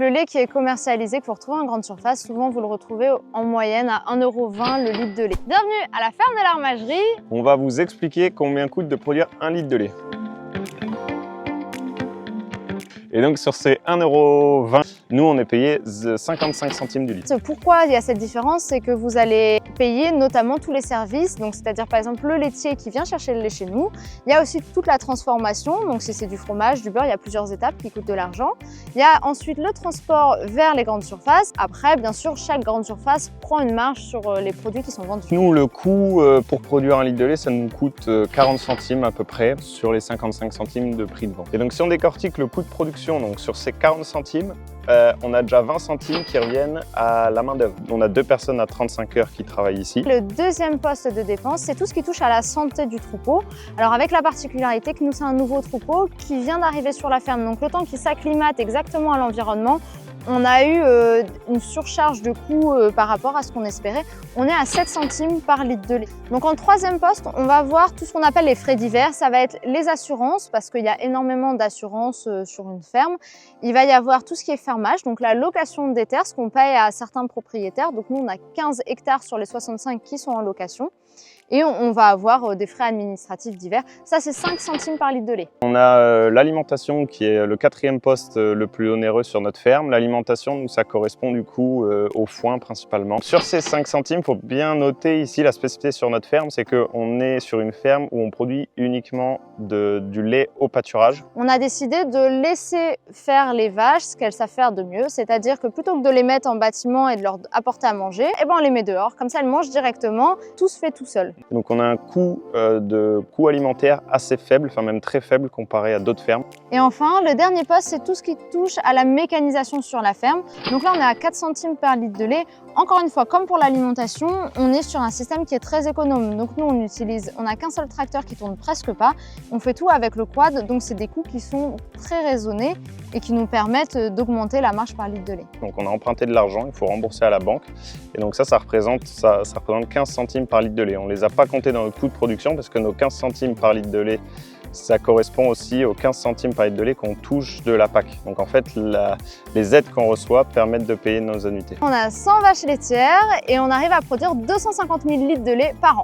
le lait qui est commercialisé que vous retrouvez en grande surface, souvent vous le retrouvez en moyenne à 1,20 € le litre de lait. Bienvenue à la ferme de l'Armagerie. On va vous expliquer combien coûte de produire 1 litre de lait. Et donc sur ces 1,20 €, nous on est payé 55 centimes du litre. Pourquoi il y a cette différence? C'est que vous allez payer notamment tous les services, donc c'est-à-dire par exemple le laitier qui vient chercher le lait chez nous. Il y a aussi toute la transformation, donc si c'est du fromage, du beurre, il y a plusieurs étapes qui coûtent de l'argent. Il y a ensuite le transport vers les grandes surfaces. Après, bien sûr, chaque grande surface prend une marge sur les produits qui sont vendus. Nous, le coût pour produire 1 litre de lait, ça nous coûte 40 centimes à peu près sur les 55 centimes de prix de vente. Et donc si on décortique le coût de production, donc sur ces 40 centimes, on a déjà 20 centimes qui reviennent à la main d'œuvre. On a 2 personnes à 35 heures qui travaillent ici. Le deuxième poste de dépense, c'est tout ce qui touche à la santé du troupeau. Alors avec la particularité que nous, c'est un nouveau troupeau qui vient d'arriver sur la ferme. Donc le temps qu'il s'acclimate exactement à l'environnement, on a eu une surcharge de coûts par rapport à ce qu'on espérait. On est à 7 centimes par litre de lait. Donc en troisième poste, on va voir tout ce qu'on appelle les frais divers. Ça va être les assurances, parce qu'il y a énormément d'assurances sur une ferme. Il va y avoir tout ce qui est fermage, donc la location des terres, ce qu'on paye à certains propriétaires. Donc nous, on a 15 hectares sur les 65 qui sont en location. Et on va avoir des frais administratifs divers. Ça, c'est 5 centimes par litre de lait. On a l'alimentation qui est le 4e poste le plus onéreux sur notre ferme. L'alimentation, nous, ça correspond du coup au foin principalement. Sur ces 5 centimes, il faut bien noter ici la spécificité sur notre ferme, c'est qu'on est sur une ferme où on produit uniquement du lait au pâturage. On a décidé de laisser faire les vaches ce qu'elles savent faire de mieux, c'est-à-dire que plutôt que de les mettre en bâtiment et de leur apporter à manger, eh ben on les met dehors, comme ça elles mangent directement, tout se fait tout seul. Donc on a un coût alimentaire assez faible, enfin même très faible comparé à d'autres fermes. Et enfin, le dernier poste, c'est tout ce qui touche à la mécanisation sur la ferme. Donc là, on est à 4 centimes par litre de lait. Encore une fois, comme pour l'alimentation, on est sur un système qui est très économe. Donc nous, on n'a qu'un seul tracteur qui tourne presque pas. On fait tout avec le quad, donc c'est des coûts qui sont très raisonnés et qui nous permettent d'augmenter la marge par litre de lait. Donc on a emprunté de l'argent, il faut rembourser à la banque. Et donc ça représente 15 centimes par litre de lait. On ne les a pas comptés dans le coût de production parce que nos 15 centimes par litre de lait, ça correspond aussi aux 15 centimes par litre de lait qu'on touche de la PAC. Donc en fait, les aides qu'on reçoit permettent de payer nos annuités. On a 100 vaches laitières et on arrive à produire 250 000 litres de lait par an.